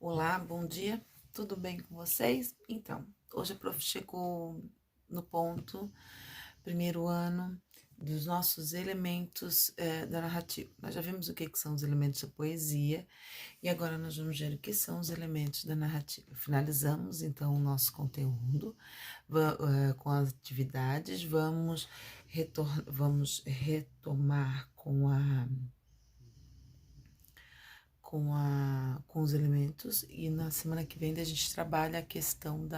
Olá, bom dia, tudo bem com vocês? Então, hoje a prof chegou no ponto, primeiro ano, dos nossos elementos da narrativa. Nós já vimos o que são os elementos da poesia e agora nós vamos ver o que são os elementos da narrativa. Finalizamos então o nosso conteúdo com as atividades, vamos retomar com os elementos e na semana que vem a gente trabalha a questão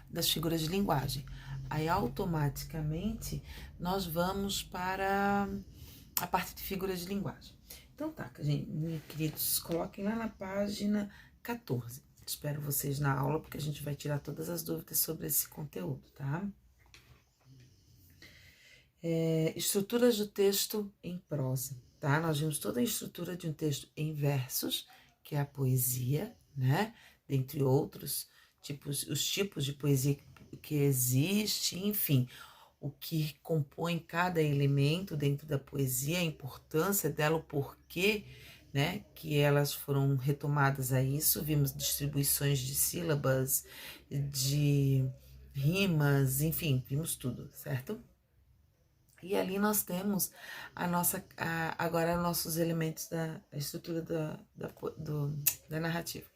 das figuras de linguagem. Aí automaticamente nós vamos para a parte de figuras de linguagem. Então tá, gente, meus queridos, coloquem lá na página 14. Espero vocês na aula porque a gente vai tirar todas as dúvidas sobre esse conteúdo, tá? Estruturas do texto em prosa, tá? Nós vimos toda a estrutura de um texto em versos, que é a poesia, né? Dentre outros tipos, os tipos de poesia que existe, enfim, o que compõe cada elemento dentro da poesia, a importância dela, o porquê, né? Que elas foram retomadas a isso. Vimos distribuições de sílabas, de rimas, enfim, vimos tudo, certo? E ali nós temos agora nossos elementos da estrutura da narrativa.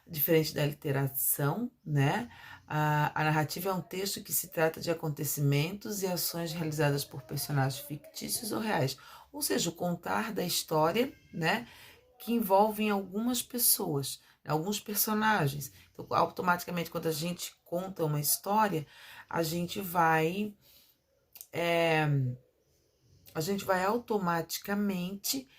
Diferente da literação, né? A narrativa é um texto que se trata de acontecimentos e ações realizadas por personagens fictícios ou reais. Ou seja, o contar da história, né? Que envolvem algumas pessoas, alguns personagens. Então, automaticamente, quando a gente conta uma história, a gente vai automaticamente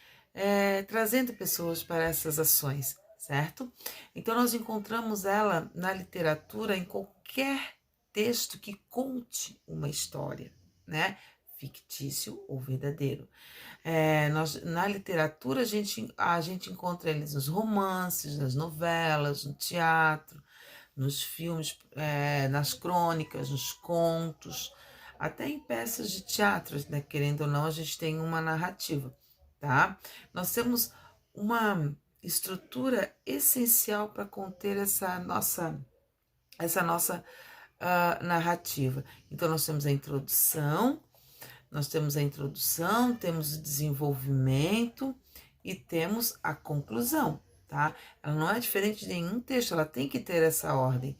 trazendo pessoas para essas ações, certo? Então, nós encontramos ela na literatura em qualquer texto que conte uma história, né? Fictício ou verdadeiro. Na literatura, a gente encontra eles nos romances, nas novelas, no teatro, nos filmes, nas crônicas, nos contos, até em peças de teatro, né? Querendo ou não, a gente tem uma narrativa, tá? Nós temos uma estrutura essencial para conter essa nossa narrativa. Então, nós temos a introdução, temos o desenvolvimento e temos a conclusão, tá? Ela não é diferente de nenhum texto, ela tem que ter essa ordem.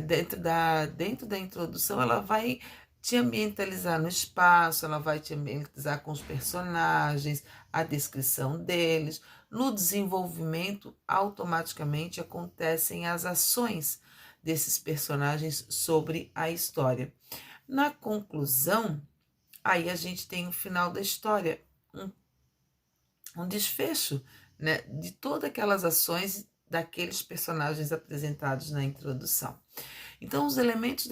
Dentro da introdução, ela vai te ambientalizar no espaço, ela vai te ambientalizar com os personagens, a descrição deles. No desenvolvimento, automaticamente acontecem as ações desses personagens sobre a história. Na conclusão, aí a gente tem o final da história, um desfecho, né, de todas aquelas ações daqueles personagens apresentados na introdução. Então, os elementos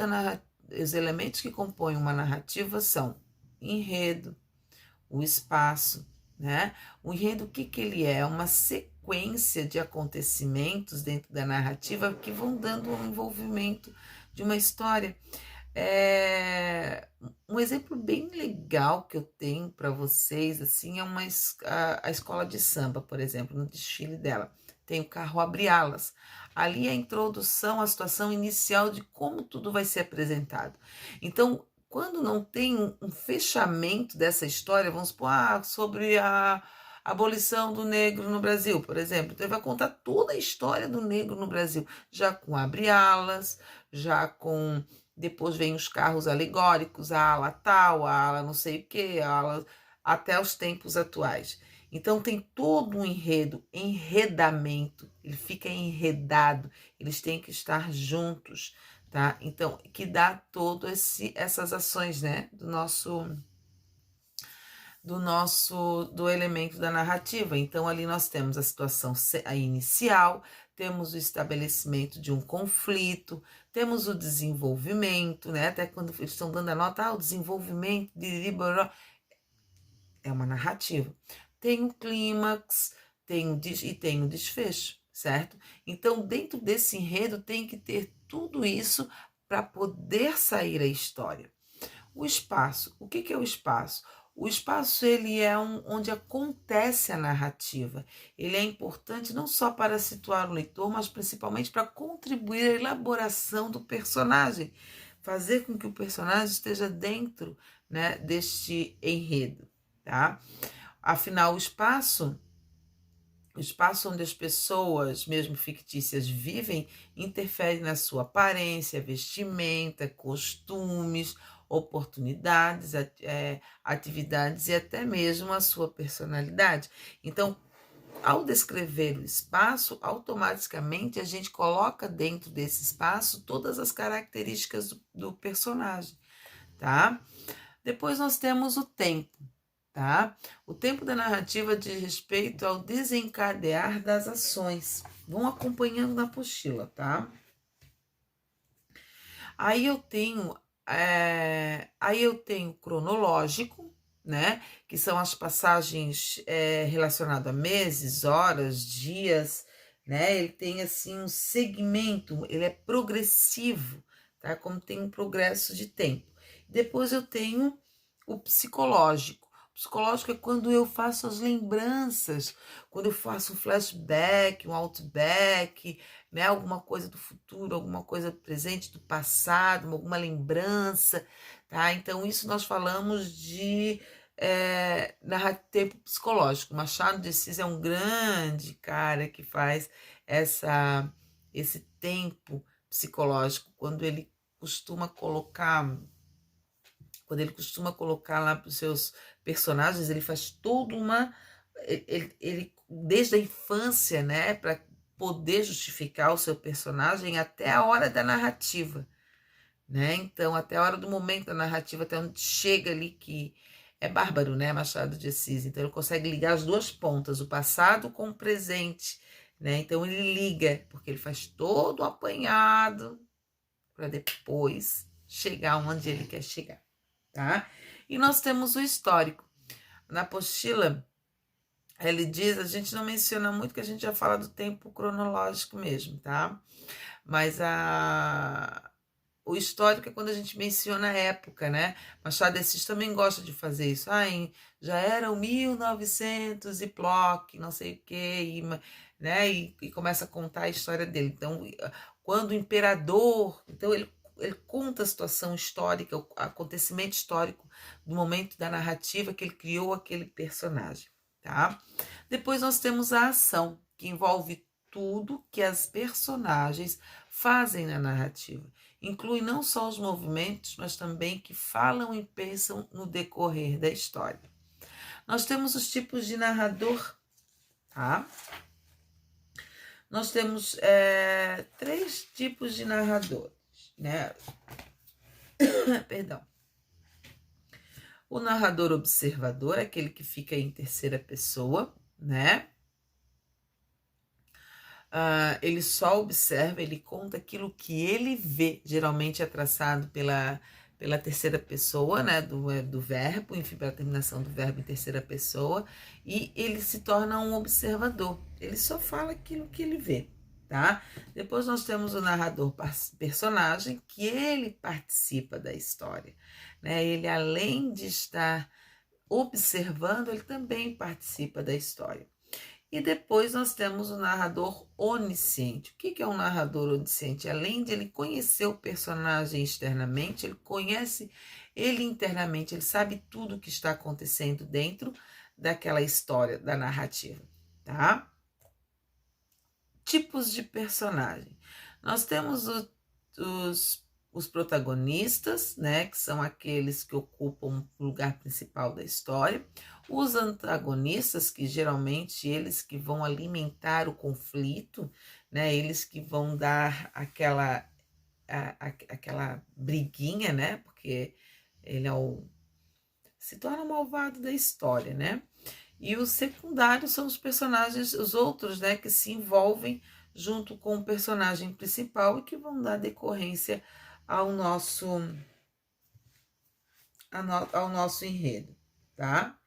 que compõem uma narrativa são enredo, o espaço, né? O enredo, o que ele é? É uma sequência de acontecimentos dentro da narrativa que vão dando um envolvimento de uma história. Um exemplo bem legal que eu tenho para vocês assim é a escola de samba, por exemplo, no desfile dela. Tem o carro Abre-Alas. Ali é a introdução, a situação inicial de como tudo vai ser apresentado. Então, quando não tem um fechamento dessa história, vamos supor, sobre a abolição do negro no Brasil, por exemplo. Então, ele vai contar toda a história do negro no Brasil, já com Abre-Alas, já com depois vem os carros alegóricos, a ala tal, a ala não sei o que, a ala até os tempos atuais. Então tem todo um enredamento, ele fica enredado, eles têm que estar juntos, tá? Então, que dá essas ações, né, do elemento da narrativa. Então, ali nós temos a situação inicial, temos o estabelecimento de um conflito, temos o desenvolvimento, né? Até quando eles estão dando a nota, o desenvolvimento é uma narrativa. Tem o clímax, tem o desfecho, certo? Então, dentro desse enredo tem que ter tudo isso para poder sair a história. O espaço, o que é o espaço? O espaço ele é onde acontece a narrativa. Ele é importante não só para situar o leitor, mas principalmente para contribuir à elaboração do personagem, fazer com que o personagem esteja dentro, né, deste enredo, tá? Afinal, o espaço onde as pessoas, mesmo fictícias, vivem, interfere na sua aparência, vestimenta, costumes, oportunidades, atividades e até mesmo a sua personalidade. Então, ao descrever o espaço, automaticamente a gente coloca dentro desse espaço todas as características do personagem, tá? Depois nós temos o tempo. Tá? O tempo da narrativa diz respeito ao desencadear das ações. Vão acompanhando na apostila, tá? Aí eu tenho cronológico, né? Que são as passagens relacionadas a meses, horas, dias, né? Ele tem assim um segmento, ele é progressivo, tá? Como tem um progresso de tempo. Depois eu tenho o psicológico. O psicológico é quando eu faço as lembranças, quando eu faço um flashback, um outback, né? Alguma coisa do futuro, alguma coisa do presente, do passado, alguma lembrança, tá? Então, isso nós falamos de tempo psicológico. Machado de Assis é um grande cara que faz esse tempo psicológico, quando ele costuma colocar lá para os seus personagens, ele faz toda uma. Desde a infância, né, para poder justificar o seu personagem até a hora da narrativa, né? Então, até a hora do momento da narrativa, até onde chega ali, que é bárbaro, né, Machado de Assis. Então, ele consegue ligar as duas pontas, o passado com o presente, né? Então, ele liga, porque ele faz todo o apanhado para depois chegar onde ele quer chegar, tá? E nós temos o histórico. Na apostila, ele diz, a gente não menciona muito, que a gente já fala do tempo cronológico mesmo, tá? Mas o histórico é quando a gente menciona a época, né? Machado de Assis também gosta de fazer isso. Já era o 1900 e ploc, não sei o quê, né? E começa a contar a história dele. Então, quando o imperador... Então, ele conta a situação histórica, o acontecimento histórico do momento da narrativa que ele criou aquele personagem, tá? Depois nós temos a ação, que envolve tudo que as personagens fazem na narrativa. Inclui não só os movimentos, mas também que falam e pensam no decorrer da história. Nós temos os tipos de narrador, tá? Nós temos 3 tipos de narradores, né? Perdão. O narrador observador, aquele que fica em terceira pessoa, né? Ele só observa, ele conta aquilo que ele vê, geralmente é traçado pela terceira pessoa, né, do verbo, enfim, pela terminação do verbo em terceira pessoa, e ele se torna um observador, ele só fala aquilo que ele vê, tá? Depois nós temos o narrador personagem, que ele participa da história, né, ele além de estar observando, ele também participa da história. E depois nós temos o narrador onisciente. O que é um narrador onisciente? Além de ele conhecer o personagem externamente, ele conhece ele internamente, ele sabe tudo o que está acontecendo dentro daquela história, da narrativa, tá? Tipos de personagem. Nós temos os protagonistas, né, que são aqueles que ocupam o lugar principal da história, os antagonistas, que geralmente eles que vão alimentar o conflito, né, eles que vão dar aquela briguinha, né, porque ele se torna o malvado da história, né, e os secundários são os personagens, os outros, né, que se envolvem junto com o personagem principal e que vão dar decorrência ao nosso enredo, tá?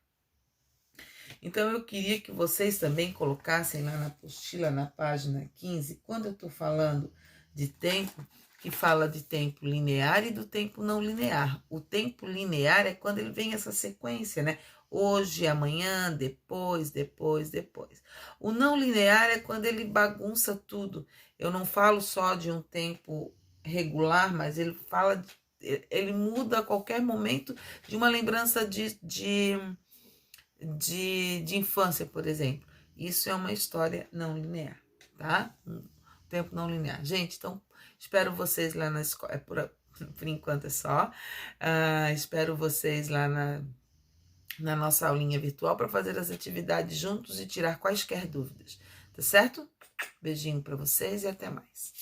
Então, eu queria que vocês também colocassem lá na apostila, na página 15, quando eu estou falando de tempo, que fala de tempo linear e do tempo não linear. O tempo linear é quando ele vem essa sequência, né? Hoje, amanhã, depois, depois, depois. O não linear é quando ele bagunça tudo. Eu não falo só de um tempo regular, mas ele muda a qualquer momento de uma lembrança de infância, por exemplo. Isso é uma história não linear, tá? Um tempo não linear. Gente, então, espero vocês lá na escola. Por enquanto é só. Espero vocês lá na nossa aulinha virtual para fazer as atividades juntos e tirar quaisquer dúvidas. Tá certo? Beijinho para vocês e até mais.